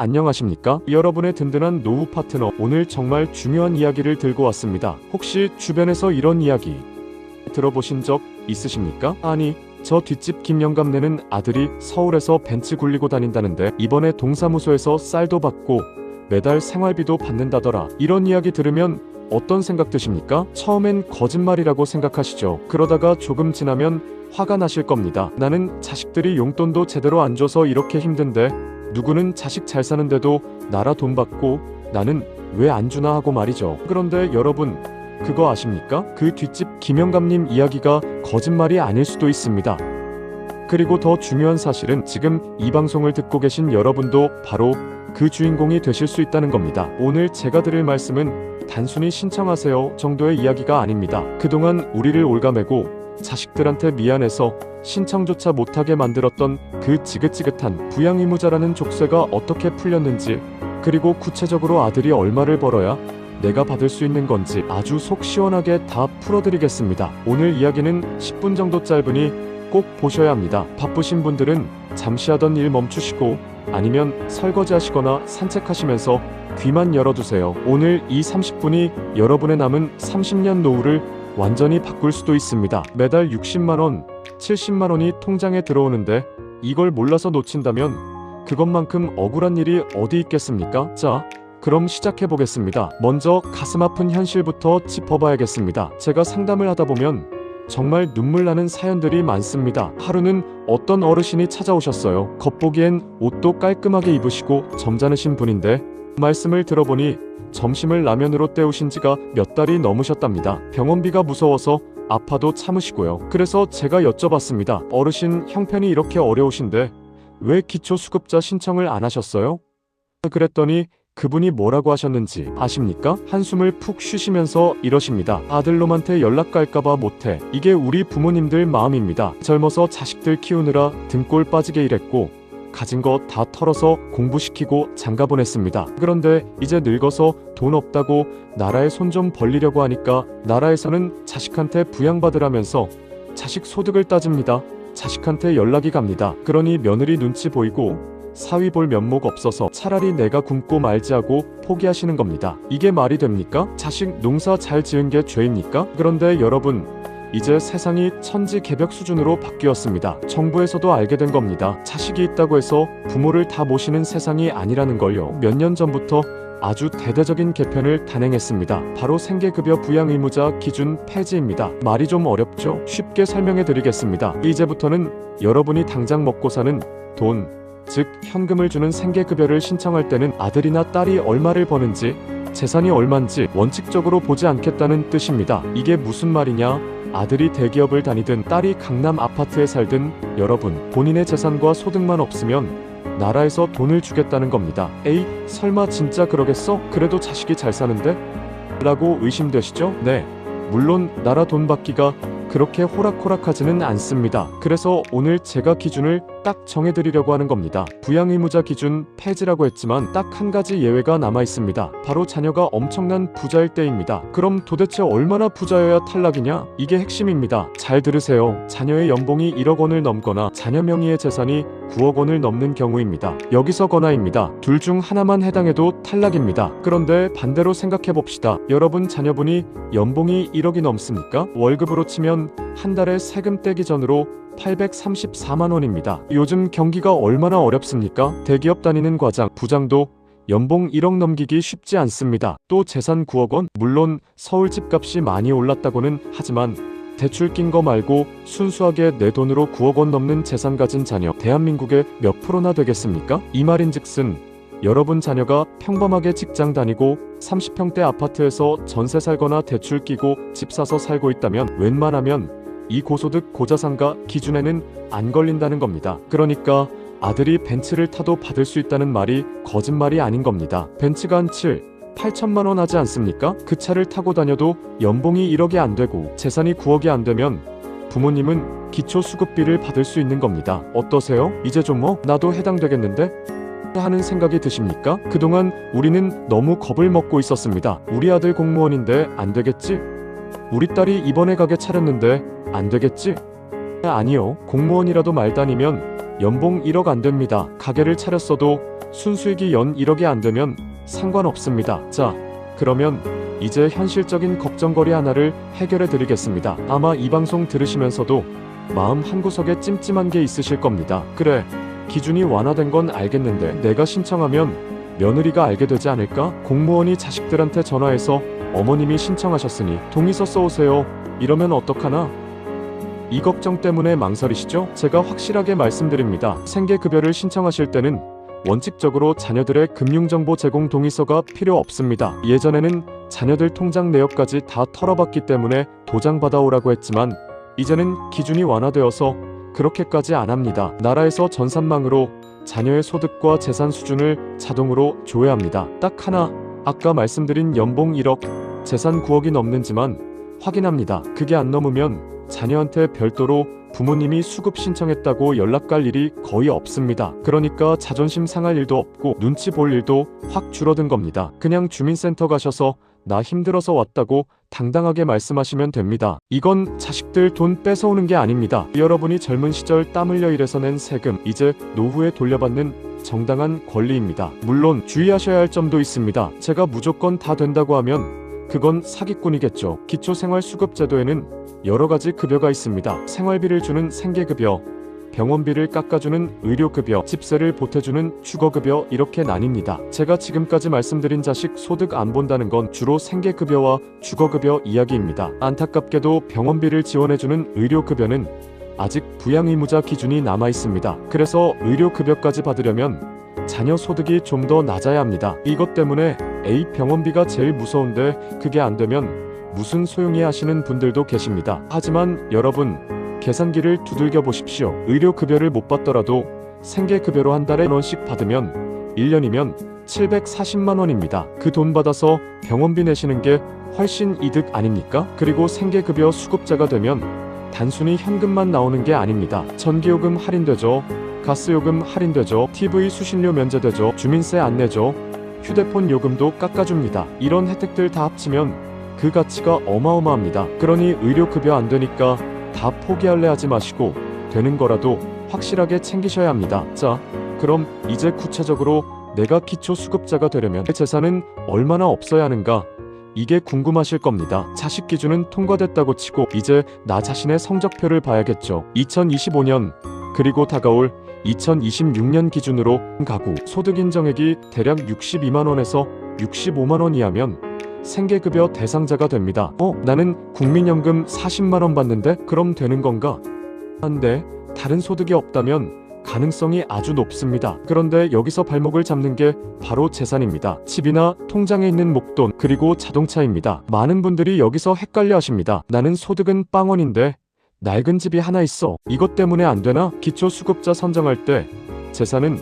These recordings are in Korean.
안녕하십니까? 여러분의 든든한 노후 파트너, 오늘 정말 중요한 이야기를 들고 왔습니다. 혹시 주변에서 이런 이야기 들어보신 적 있으십니까? 아니, 저 뒷집 김영감네는 아들이 서울에서 벤츠 굴리고 다닌다는데 이번에 동사무소에서 쌀도 받고 매달 생활비도 받는다더라. 이런 이야기 들으면 어떤 생각 드십니까? 처음엔 거짓말이라고 생각하시죠. 그러다가 조금 지나면 화가 나실 겁니다. 나는 자식들이 용돈도 제대로 안 줘서 이렇게 힘든데 누구는 자식 잘 사는데도 나라 돈 받고 나는 왜 안 주나 하고 말이죠. 그런데 여러분, 그거 아십니까? 그 뒷집 김영감님 이야기가 거짓말이 아닐 수도 있습니다. 그리고 더 중요한 사실은 지금 이 방송을 듣고 계신 여러분도 바로 그 주인공이 되실 수 있다는 겁니다. 오늘 제가 드릴 말씀은 단순히 신청하세요 정도의 이야기가 아닙니다. 그동안 우리를 올가매고 자식들한테 미안해서 신청조차 못하게 만들었던 그 지긋지긋한 부양의무자라는 족쇄가 어떻게 풀렸는지, 그리고 구체적으로 아들이 얼마를 벌어야 내가 받을 수 있는 건지 아주 속 시원하게 다 풀어드리겠습니다. 오늘 이야기는 10분 정도 짧으니 꼭 보셔야 합니다. 바쁘신 분들은 잠시 하던 일 멈추시고 아니면 설거지 하시거나 산책하시면서 귀만 열어두세요. 오늘 이 30분이 여러분의 남은 30년 노후를 완전히 바꿀 수도 있습니다. 매달 60만원, 70만원이 통장에 들어오는데 이걸 몰라서 놓친다면 그것만큼 억울한 일이 어디 있겠습니까? 자, 그럼 시작해보겠습니다. 먼저 가슴 아픈 현실부터 짚어봐야겠습니다. 제가 상담을 하다 보면 정말 눈물 나는 사연들이 많습니다. 하루는 어떤 어르신이 찾아오셨어요. 겉보기엔 옷도 깔끔하게 입으시고 점잖으신 분인데 말씀을 들어보니 점심을 라면으로 때우신 지가 몇 달이 넘으셨답니다. 병원비가 무서워서 아파도 참으시고요. 그래서 제가 여쭤봤습니다. 어르신, 형편이 이렇게 어려우신데 왜 기초수급자 신청을 안 하셨어요? 그랬더니 그분이 뭐라고 하셨는지 아십니까? 한숨을 푹 쉬시면서 이러십니다. 아들놈한테 연락 갈까봐 못해. 이게 우리 부모님들 마음입니다. 젊어서 자식들 키우느라 등골 빠지게 일했고 가진 거 다 털어서 공부시키고 장가 보냈습니다. 그런데 이제 늙어서 돈 없다고 나라에 손 좀 벌리려고 하니까 나라에서는 자식한테 부양받으라면서 자식 소득을 따집니다. 자식한테 연락이 갑니다. 그러니 며느리 눈치 보이고 사위 볼 면목 없어서 차라리 내가 굶고 말지 하고 포기하시는 겁니다. 이게 말이 됩니까? 자식 농사 잘 지은 게 죄입니까? 그런데 여러분, 이제 세상이 천지개벽 수준으로 바뀌었습니다. 정부에서도 알게 된 겁니다. 자식이 있다고 해서 부모를 다 모시는 세상이 아니라는 걸요. 몇 년 전부터 아주 대대적인 개편을 단행했습니다. 바로 생계급여 부양의무자 기준 폐지입니다. 말이 좀 어렵죠? 쉽게 설명해 드리겠습니다. 이제부터는 여러분이 당장 먹고 사는 돈, 즉 현금을 주는 생계급여를 신청할 때는 아들이나 딸이 얼마를 버는지, 재산이 얼만지 원칙적으로 보지 않겠다는 뜻입니다. 이게 무슨 말이냐? 아들이 대기업을 다니든 딸이 강남 아파트에 살든 여러분, 본인의 재산과 소득만 없으면 나라에서 돈을 주겠다는 겁니다. 에이, 설마 진짜 그러겠어? 그래도 자식이 잘 사는데? 라고 의심되시죠? 네, 물론 나라 돈 받기가 그렇게 호락호락하지는 않습니다. 그래서 오늘 제가 기준을 딱 정해드리려고 하는 겁니다. 부양의무자 기준 폐지라고 했지만 딱 한 가지 예외가 남아 있습니다. 바로 자녀가 엄청난 부자일 때입니다. 그럼 도대체 얼마나 부자여야 탈락이냐? 이게 핵심입니다. 잘 들으세요. 자녀의 연봉이 1억 원을 넘거나 자녀 명의의 재산이 9억 원을 넘는 경우입니다. 여기서거나입니다. 둘 중 하나만 해당해도 탈락입니다. 그런데 반대로 생각해봅시다. 여러분 자녀분이 연봉이 1억이 넘습니까? 월급으로 치면 한 달에 세금 떼기 전으로 834만 원입니다. 요즘 경기가 얼마나 어렵습니까? 대기업 다니는 과장, 부장도 연봉 1억 넘기기 쉽지 않습니다. 또 재산 9억 원? 물론 서울 집값이 많이 올랐다고는 하지만 대출 낀 거 말고 순수하게 내 돈으로 9억 원 넘는 재산 가진 자녀, 대한민국의 몇 프로나 되겠습니까? 이 말인즉슨 여러분 자녀가 평범하게 직장 다니고 30평대 아파트에서 전세 살거나 대출 끼고 집 사서 살고 있다면 웬만하면 이 고소득 고자산가 기준에는 안 걸린다는 겁니다. 그러니까 아들이 벤츠를 타도 받을 수 있다는 말이 거짓말이 아닌 겁니다. 벤츠가 한 8천만 원 하지 않습니까? 그 차를 타고 다녀도 연봉이 1억이 안 되고 재산이 9억이 안 되면 부모님은 기초수급비를 받을 수 있는 겁니다. 어떠세요? 이제 좀 나도 해당되겠는데? 하는 생각이 드십니까? 그동안 우리는 너무 겁을 먹고 있었습니다. 우리 아들 공무원인데 안 되겠지? 우리 딸이 이번에 가게 차렸는데 안 되겠지? 아니요. 공무원이라도 말 다니면 연봉 1억 안 됩니다. 가게를 차렸어도 순수익이 연 1억이 안 되면 상관없습니다. 자, 그러면 이제 현실적인 걱정거리 하나를 해결해 드리겠습니다. 아마 이 방송 들으시면서도 마음 한구석에 찜찜한 게 있으실 겁니다. 그래, 기준이 완화된 건 알겠는데 내가 신청하면 며느리가 알게 되지 않을까? 공무원이 자식들한테 전화해서 어머님이 신청하셨으니 동의서 써오세요 이러면 어떡하나? 이 걱정 때문에 망설이시죠? 제가 확실하게 말씀드립니다. 생계급여를 신청하실 때는 원칙적으로 자녀들의 금융정보 제공 동의서가 필요 없습니다. 예전에는 자녀들 통장 내역까지 다 털어봤기 때문에 도장 받아오라고 했지만 이제는 기준이 완화되어서 그렇게까지 안 합니다. 나라에서 전산망으로 자녀의 소득과 재산 수준을 자동으로 조회합니다. 딱 하나, 아까 말씀드린 연봉 1억, 재산 9억이 넘는지만 확인합니다. 그게 안 넘으면 자녀한테 별도로 부모님이 수급 신청했다고 연락 갈 일이 거의 없습니다. 그러니까 자존심 상할 일도 없고 눈치 볼 일도 확 줄어든 겁니다. 그냥 주민센터 가셔서 나 힘들어서 왔다고 당당하게 말씀하시면 됩니다. 이건 자식들 돈 뺏어오는 게 아닙니다. 여러분이 젊은 시절 땀 흘려 일해서 낸 세금, 이제 노후에 돌려받는 정당한 권리입니다. 물론 주의하셔야 할 점도 있습니다. 제가 무조건 다 된다고 하면 그건 사기꾼이겠죠. 기초생활수급제도에는 여러 가지 급여가 있습니다. 생활비를 주는 생계급여, 병원비를 깎아주는 의료급여, 집세를 보태주는 주거급여, 이렇게 나뉩니다. 제가 지금까지 말씀드린 자식 소득 안 본다는 건 주로 생계급여와 주거급여 이야기입니다. 안타깝게도 병원비를 지원해주는 의료급여는 아직 부양의무자 기준이 남아있습니다. 그래서 의료급여까지 받으려면 자녀 소득이 좀 더 낮아야 합니다. 이것 때문에 에이, 병원비가 제일 무서운데 그게 안 되면 무슨 소용이야 하시는 분들도 계십니다. 하지만 여러분, 계산기를 두들겨 보십시오. 의료급여를 못 받더라도 생계급여로 한 달에 1원씩 받으면 1년이면 740만원입니다. 그 돈 받아서 병원비 내시는 게 훨씬 이득 아닙니까? 그리고 생계급여 수급자가 되면 단순히 현금만 나오는 게 아닙니다. 전기요금 할인되죠. 가스요금 할인되죠. TV 수신료 면제되죠. 주민세 안 내죠. 휴대폰 요금도 깎아줍니다. 이런 혜택들 다 합치면 그 가치가 어마어마합니다. 그러니 의료급여 안 되니까 다 포기할래 하지 마시고 되는 거라도 확실하게 챙기셔야 합니다. 자, 그럼 이제 구체적으로 내가 기초수급자가 되려면 재산은 얼마나 없어야 하는가? 이게 궁금하실 겁니다. 자식 기준은 통과됐다고 치고 이제 나 자신의 성적표를 봐야겠죠. 2025년 그리고 다가올 2026년 기준으로 가구 소득 인정액이 대략 62만원에서 65만원 이하면 생계급여 대상자가 됩니다. 나는 국민연금 40만원 받는데 그럼 되는 건가? 한데 다른 소득이 없다면 가능성이 아주 높습니다. 그런데 여기서 발목을 잡는 게 바로 재산입니다. 집이나 통장에 있는 목돈, 그리고 자동차입니다. 많은 분들이 여기서 헷갈려 하십니다. 나는 소득은 빵원인데 낡은 집이 하나 있어. 이것 때문에 안 되나? 기초수급자 선정할 때 재산은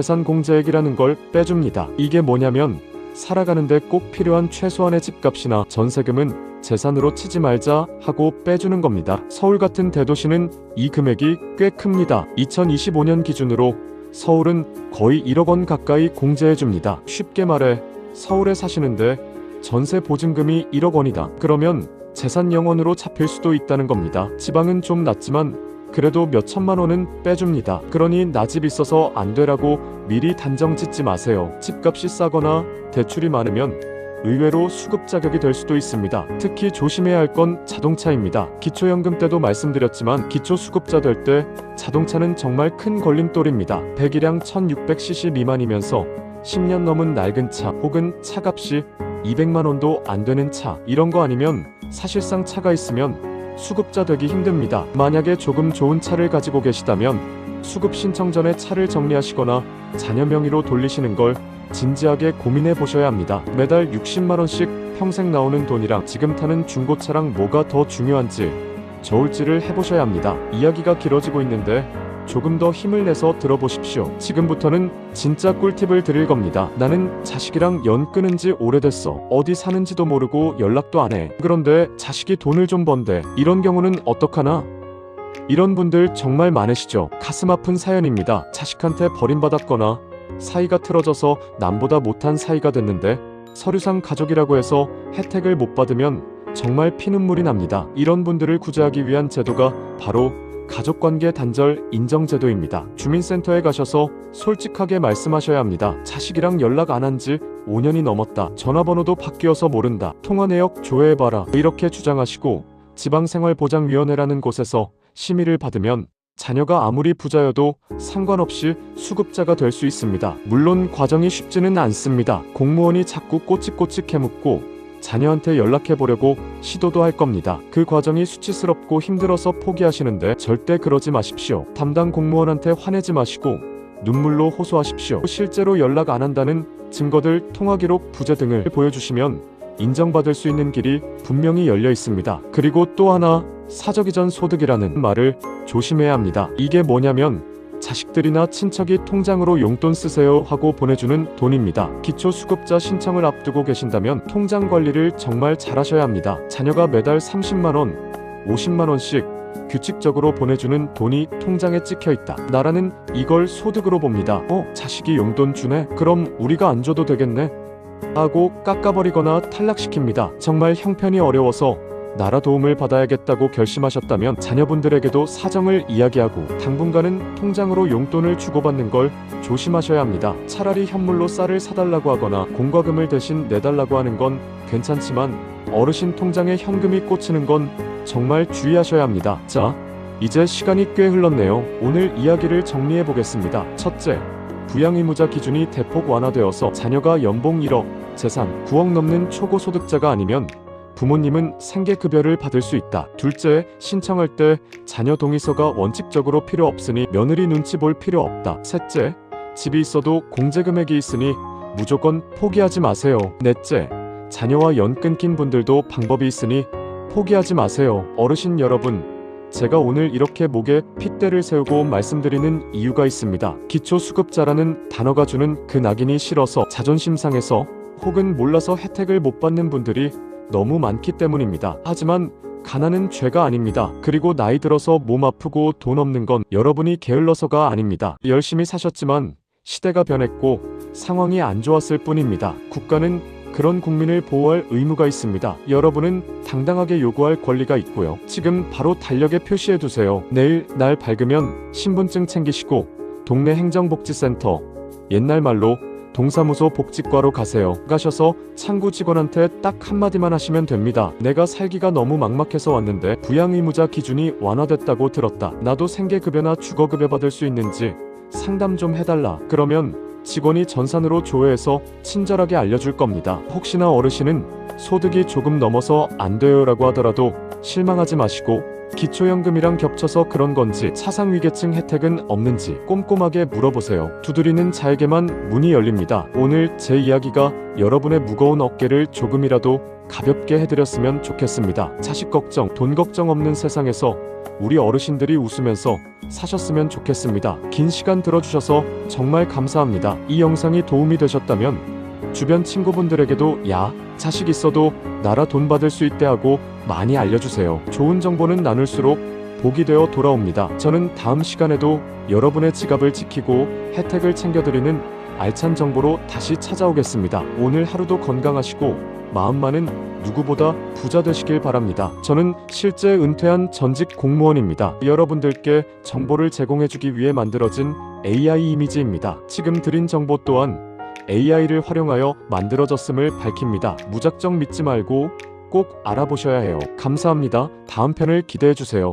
기본재산공제액이라는 걸 빼줍니다. 이게 뭐냐면 살아가는데 꼭 필요한 최소한의 집값이나 전세금은 재산으로 치지 말자 하고 빼주는 겁니다. 서울 같은 대도시는 이 금액이 꽤 큽니다. 2025년 기준으로 서울은 거의 1억 원 가까이 공제해줍니다. 쉽게 말해 서울에 사시는데 전세 보증금이 1억 원이다. 그러면 재산 0원으로 잡힐 수도 있다는 겁니다. 지방은 좀 낮지만 그래도 몇 천만 원은 빼줍니다. 그러니 나 집 있어서 안 되라고 미리 단정 짓지 마세요. 집값이 싸거나 대출이 많으면 의외로 수급 자격이 될 수도 있습니다. 특히 조심해야 할 건 자동차입니다. 기초연금 때도 말씀드렸지만 기초수급자 될 때 자동차는 정말 큰 걸림돌입니다. 배기량 1600cc 미만이면서 10년 넘은 낡은 차 혹은 차값이 200만 원도 안 되는 차, 이런 거 아니면 사실상 차가 있으면 수급자 되기 힘듭니다. 만약에 조금 좋은 차를 가지고 계시다면 수급 신청 전에 차를 정리하시거나 자녀 명의로 돌리시는 걸 진지하게 고민해 보셔야 합니다. 매달 60만 원씩 평생 나오는 돈이랑 지금 타는 중고차랑 뭐가 더 중요한지 저울질을 해보셔야 합니다. 이야기가 길어지고 있는데 조금 더 힘을 내서 들어보십시오. 지금부터는 진짜 꿀팁을 드릴 겁니다. 나는 자식이랑 연 끊은 지 오래됐어. 어디 사는지도 모르고 연락도 안 해. 그런데 자식이 돈을 좀 번대. 이런 경우는 어떡하나? 이런 분들 정말 많으시죠? 가슴 아픈 사연입니다. 자식한테 버림받았거나 사이가 틀어져서 남보다 못한 사이가 됐는데 서류상 가족이라고 해서 혜택을 못 받으면 정말 피눈물이 납니다. 이런 분들을 구제하기 위한 제도가 바로 가족관계 단절 인정제도입니다. 주민센터에 가셔서 솔직하게 말씀하셔야 합니다. 자식이랑 연락 안 한 지 5년이 넘었다. 전화번호도 바뀌어서 모른다. 통화 내역 조회해봐라. 이렇게 주장하시고 지방생활보장위원회라는 곳에서 심의를 받으면 자녀가 아무리 부자여도 상관없이 수급자가 될 수 있습니다. 물론 과정이 쉽지는 않습니다. 공무원이 자꾸 꼬치꼬치 캐묻고 자녀한테 연락해보려고 시도도 할 겁니다. 그 과정이 수치스럽고 힘들어서 포기하시는데 절대 그러지 마십시오. 담당 공무원한테 화내지 마시고 눈물로 호소하십시오. 실제로 연락 안 한다는 증거들, 통화기록, 부재 등을 보여주시면 인정받을 수 있는 길이 분명히 열려 있습니다. 그리고 또 하나, 사적이전 소득이라는 말을 조심해야 합니다. 이게 뭐냐면 자식들이나 친척이 통장으로 용돈 쓰세요 하고 보내주는 돈입니다. 기초수급자 신청을 앞두고 계신다면 통장 관리를 정말 잘하셔야 합니다. 자녀가 매달 30만원, 50만원씩 규칙적으로 보내주는 돈이 통장에 찍혀있다. 나라는 이걸 소득으로 봅니다. 자식이 용돈 주네? 그럼 우리가 안 줘도 되겠네? 하고 깎아버리거나 탈락시킵니다. 정말 형편이 어려워서 나라 도움을 받아야겠다고 결심하셨다면 자녀분들에게도 사정을 이야기하고 당분간은 통장으로 용돈을 주고받는 걸 조심하셔야 합니다. 차라리 현물로 쌀을 사달라고 하거나 공과금을 대신 내달라고 하는 건 괜찮지만 어르신 통장에 현금이 꽂히는 건 정말 주의하셔야 합니다. 자, 이제 시간이 꽤 흘렀네요. 오늘 이야기를 정리해 보겠습니다. 첫째, 부양의무자 기준이 대폭 완화되어서 자녀가 연봉 1억, 재산 9억 넘는 초고소득자가 아니면 부모님은 생계급여를 받을 수 있다. 둘째, 신청할 때 자녀 동의서가 원칙적으로 필요 없으니 며느리 눈치 볼 필요 없다. 셋째, 집이 있어도 공제 금액이 있으니 무조건 포기하지 마세요. 넷째, 자녀와 연 끊긴 분들도 방법이 있으니 포기하지 마세요. 어르신 여러분, 제가 오늘 이렇게 목에 핏대를 세우고 말씀드리는 이유가 있습니다. 기초수급자라는 단어가 주는 그 낙인이 싫어서, 자존심 상해서, 혹은 몰라서 혜택을 못 받는 분들이 너무 많기 때문입니다. 하지만 가난은 죄가 아닙니다. 그리고 나이 들어서 몸 아프고 돈 없는 건 여러분이 게을러서가 아닙니다. 열심히 사셨지만 시대가 변했고 상황이 안 좋았을 뿐입니다. 국가는 그런 국민을 보호할 의무가 있습니다. 여러분은 당당하게 요구할 권리가 있고요. 지금 바로 달력에 표시해두세요. 내일 날 밝으면 신분증 챙기시고 동네 행정복지센터, 옛날 말로 동사무소 복지과로 가세요. 가셔서 창구 직원한테 딱 한마디만 하시면 됩니다. 내가 살기가 너무 막막해서 왔는데 부양의무자 기준이 완화됐다고 들었다. 나도 생계급여나 주거급여 받을 수 있는지 상담 좀 해달라. 그러면 직원이 전산으로 조회해서 친절하게 알려줄 겁니다. 혹시나 어르신은 소득이 조금 넘어서 안 돼요라고 하더라도 실망하지 마시고 기초연금이랑 겹쳐서 그런 건지 차상위계층 혜택은 없는지 꼼꼼하게 물어보세요. 두드리는 자에게만 문이 열립니다. 오늘 제 이야기가 여러분의 무거운 어깨를 조금이라도 가볍게 해드렸으면 좋겠습니다. 자식 걱정, 돈 걱정 없는 세상에서 우리 어르신들이 웃으면서 사셨으면 좋겠습니다. 긴 시간 들어주셔서 정말 감사합니다. 이 영상이 도움이 되셨다면 주변 친구분들에게도 야, 자식 있어도 나라 돈 받을 수 있대 하고 많이 알려주세요. 좋은 정보는 나눌수록 복이 되어 돌아옵니다. 저는 다음 시간에도 여러분의 지갑을 지키고 혜택을 챙겨드리는 알찬 정보로 다시 찾아오겠습니다. 오늘 하루도 건강하시고 마음만은 누구보다 부자 되시길 바랍니다. 저는 실제 은퇴한 전직 공무원입니다. 여러분들께 정보를 제공해주기 위해 만들어진 AI 이미지입니다. 지금 드린 정보 또한 AI를 활용하여 만들어졌음을 밝힙니다. 무작정 믿지 말고 꼭 알아보셔야 해요. 감사합니다. 다음 편을 기대해주세요.